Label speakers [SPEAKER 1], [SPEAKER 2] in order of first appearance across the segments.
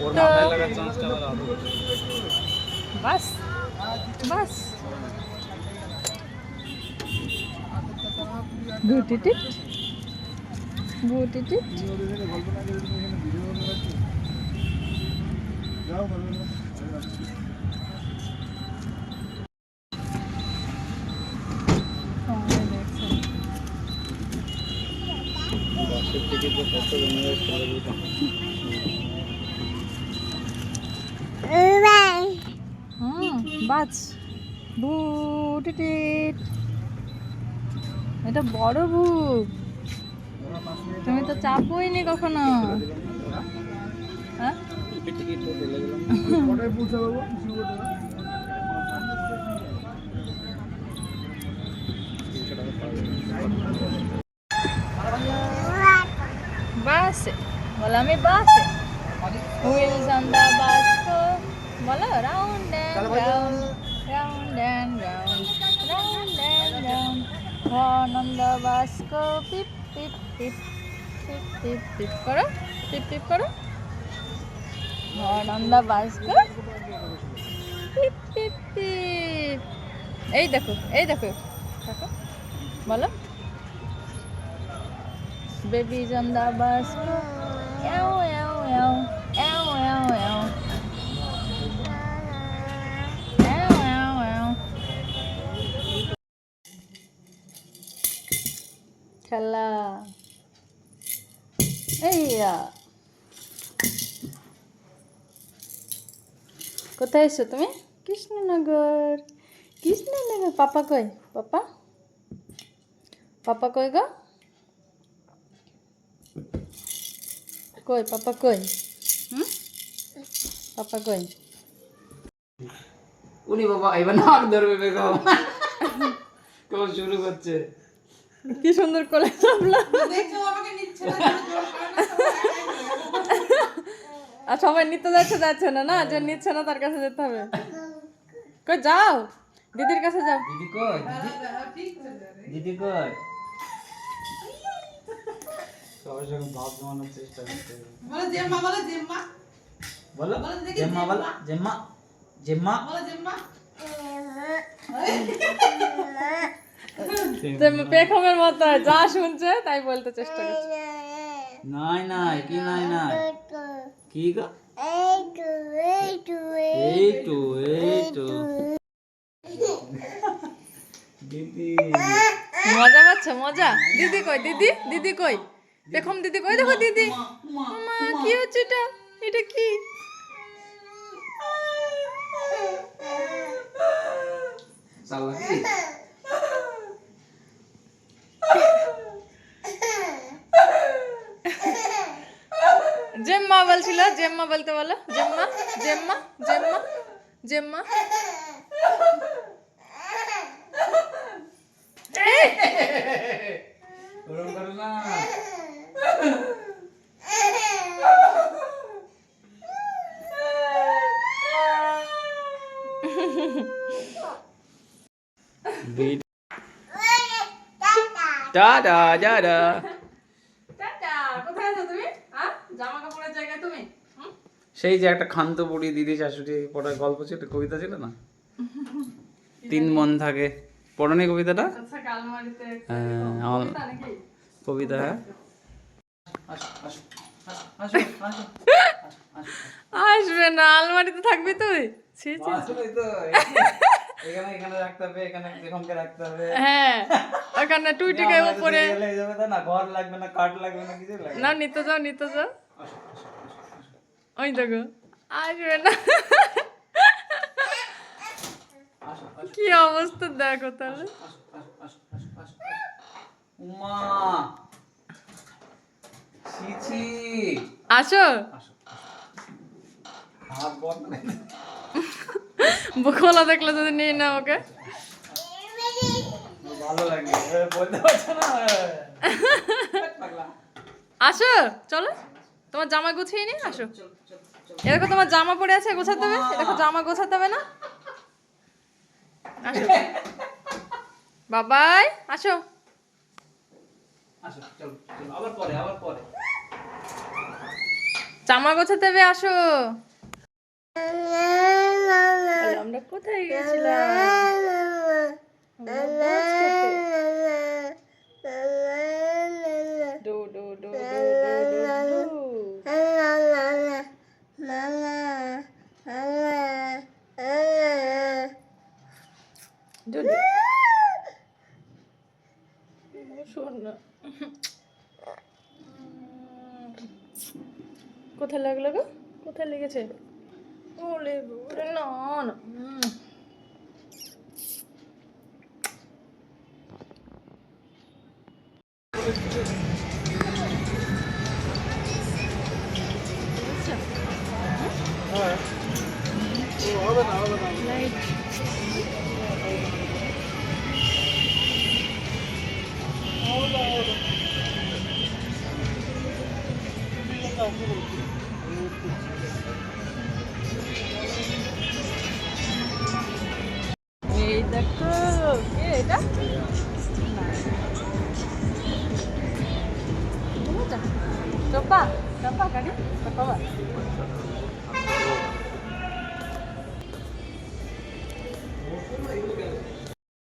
[SPEAKER 1] ওর মাথায় লাগার চান্সটা আবার আরো
[SPEAKER 2] বাস বাস বুটিটিট বুটিটিট
[SPEAKER 1] বাসের টিকিট তো কত জমে
[SPEAKER 2] বাস বুটিটিট এটা বড় বুক তুমি তো চাপোই নি কখনো হ্যাঁ
[SPEAKER 1] টিকিট তো চলে গেলাম
[SPEAKER 2] বাসে বলো আমি বাসে হুইলস অন দা বাস বলো round and round round and round round and round horn on the bus go beep beep beep beep beep beep করো পিপ পিপ করো horn on the bus go beep beep পিপ এই দেখো দেখো বলো babies on the bus go ew ew ew ew ew ew ew ew ew খেলা এইয়া কোথায় এসো তুমি কৃষ্ণনগর পাপা কই পাপা কই গো কই পাপা কই পাপা কই
[SPEAKER 1] উনি বাবা এবার নাক ধরবে বেগম কেমন শুরু করছে
[SPEAKER 2] কি সুন্দর কোলে সামলা আর সবাই নিতে যাচ্ছে না যে নিচ্ছে না তার কাছে যেতে হবে কই যাও দিদির কাছে যাও
[SPEAKER 1] দিদি কই দিদি কই সবার সঙ্গে ভাব জমানোর চেষ্টা করতে
[SPEAKER 3] বলো জেম্মা
[SPEAKER 1] বলো জেম্মা বলো জেম্মা
[SPEAKER 2] পেখমের মতো যা শুনছে তাই বলতে চেষ্টা করছে
[SPEAKER 1] নাই কি গো এই তো দিদি
[SPEAKER 2] মজা পাচ্ছে মজা দিদি কই পেখম দিদি কই দেখো দিদি মামা কি হচ্ছে এটা কি
[SPEAKER 1] চালাকি
[SPEAKER 2] জেম্মা বলছিল জেম্মা বলতে বলো জেম্মা
[SPEAKER 1] ওরকম করো না টাটা
[SPEAKER 2] কোথায় আছো তুমি জামা কাপড়ের জায়গায় তুমি
[SPEAKER 1] সেই যে একটা খান্ত বুড়ি দিদি শাশুড়ি পড়ার গল্প ছিল কবিতা ছিল না 3 মন থাকে পড়নি কবিতাটা
[SPEAKER 2] আচ্ছা কালমারিতে
[SPEAKER 1] হ্যাঁ আমার
[SPEAKER 2] কবিতা নাকি
[SPEAKER 1] কবিতা হ্যাঁ
[SPEAKER 2] আসবে না আলমারিতে থাকবি তুই ছি ছি
[SPEAKER 1] আসলেই তো এখানে রাখতে হবে এখানে এরকমকে রাখতে হবে
[SPEAKER 2] হ্যাঁ ওখানে টুইটিকে উপরে
[SPEAKER 1] গেলে যাবে তা না ঘর লাগবে না কাঠ লাগবে না কিছু লাগবে
[SPEAKER 2] না নিতে যাও ওই দেখো আসবে না কি অবস্থা দেখো তাহলে
[SPEAKER 1] উমা ছি
[SPEAKER 2] আসো
[SPEAKER 1] হাত বন্ধ
[SPEAKER 2] খোলা দেখলে যদি নিয়ে না ওকে
[SPEAKER 1] ভালো লাগে বলতে পারছো না
[SPEAKER 2] আসো চলো তোমার জামা গুছিয়ে নি আসো এরকম তোমার জামা পড়ে আছে গোছাতে হবে এরকম জামা গোছাতে হবে না আসো বাবাই আসো
[SPEAKER 1] আসো চলো আবার পরে
[SPEAKER 2] জামা গোছাতে হবে, আসো। আমরা কোথায় গেছিলাম? আমরা ভোজ খেতে। ডো ডো ডো ডো ডো ডো ডো। ডো ডো। শোন না। কোথায় লাগলো গো? কোথায় লেগেছে? ওলে ওরে না না। লাইট। এই দেখো, কে এটা? চম্পা, চম্পা গাড়ি চম্পা।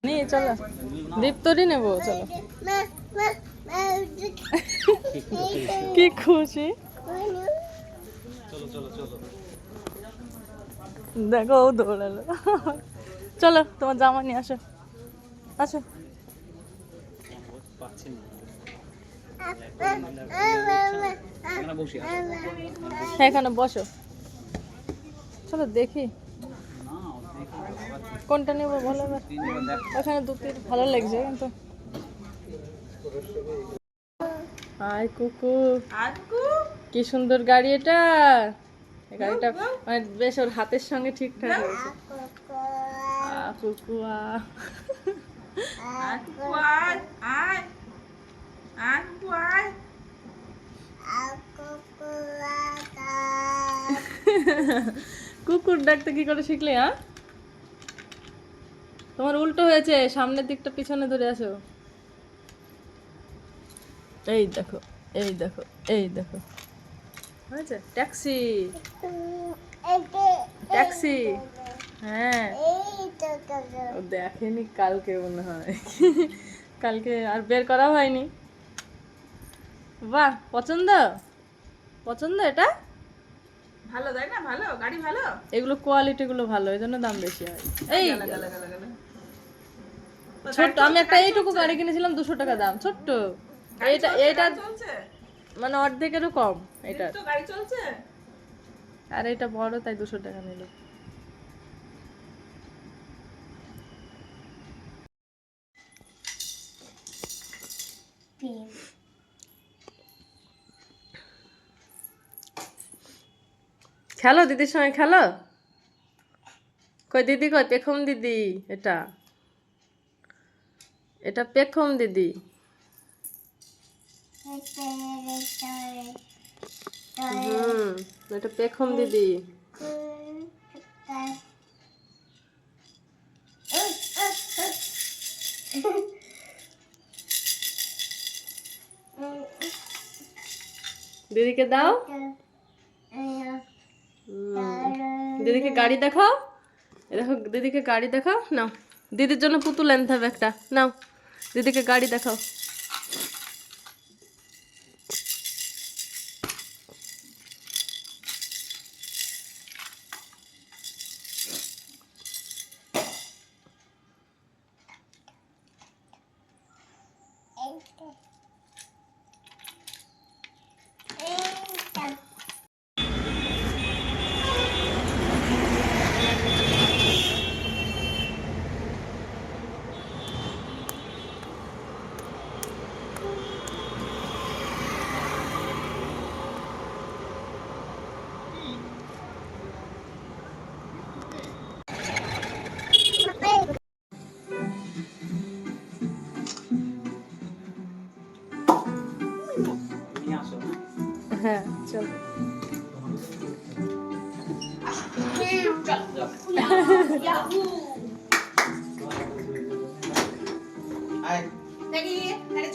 [SPEAKER 2] নিয়ে চলো, দীপ্তরি নেবো, চলো। কি খুশি, দেখো ও দৌড়ালো। চলো তোমার জামা নিয়ে আসো, আসো। এখানে বসো, চলো দেখি কোনটা নেবো বলো। ওখানে দুটো ভালো লাগছে কিন্তু। আয় কুকুর, কি সুন্দর গাড়ি এটা। এই গাড়িটা মানে বেশ ওর হাতের সঙ্গে ঠিকঠাক হয়েছে। কুকুয়া কুকুর ডাকতে কি করে শিখলে? হ্যাঁ, তোমার উল্টো হয়েছে, সামনের দিকটা পিছনে ধরে আসো। এই দেখো, এই দেখো, এই দেখো, হয়েছে। Taxi, taxi. হ্যাঁ, ও দেখেনি কালকে মনে হয়। কালকে আর বের করা হয়নি। বাহ, পছন্দ, পছন্দ এটা
[SPEAKER 3] ভালো, তাই না? ভালো গাড়ি, ভালো।
[SPEAKER 2] এগুলো কোয়ালিটি গুলো ভালো, এই জন্য দাম বেশি হয়। এই ছোট্ট, আমি একটা এইটুকু গাড়ি কিনেছিলাম 200 টাকা দাম, ছোট্ট। এইটা এইটা
[SPEAKER 3] চলছে,
[SPEAKER 2] মানে অর্ধেকেরও কম এটা।
[SPEAKER 3] তো গাড়ি চলছে।
[SPEAKER 2] আর এটা বড়, তাই 200 টাকা নিল। খেলো দিদির সঙ্গে, খেলো। কই দিদি, কই পেখম দিদি? এটা এটা পেখম দিদি। এটা পেখম দিদি। দিদিকে দাও। দিদিকে গাড়ি দেখাও, দেখো দিদিকে গাড়ি দেখাও। নাও, দিদির জন্য পুতুল আনতে হবে একটা। নাও, দিদিকে গাড়ি দেখাও। হ্যাঁ চলো।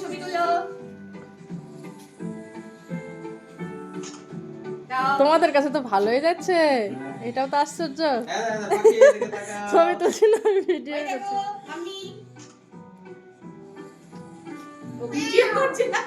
[SPEAKER 3] ছবি তুলো।
[SPEAKER 2] তোমাদের কাছে তো ভালোই যাচ্ছে, এটাও তো আশ্চর্য। ছবি তুলছি না, ভিডিও করছি।
[SPEAKER 3] ভিডিও করছি না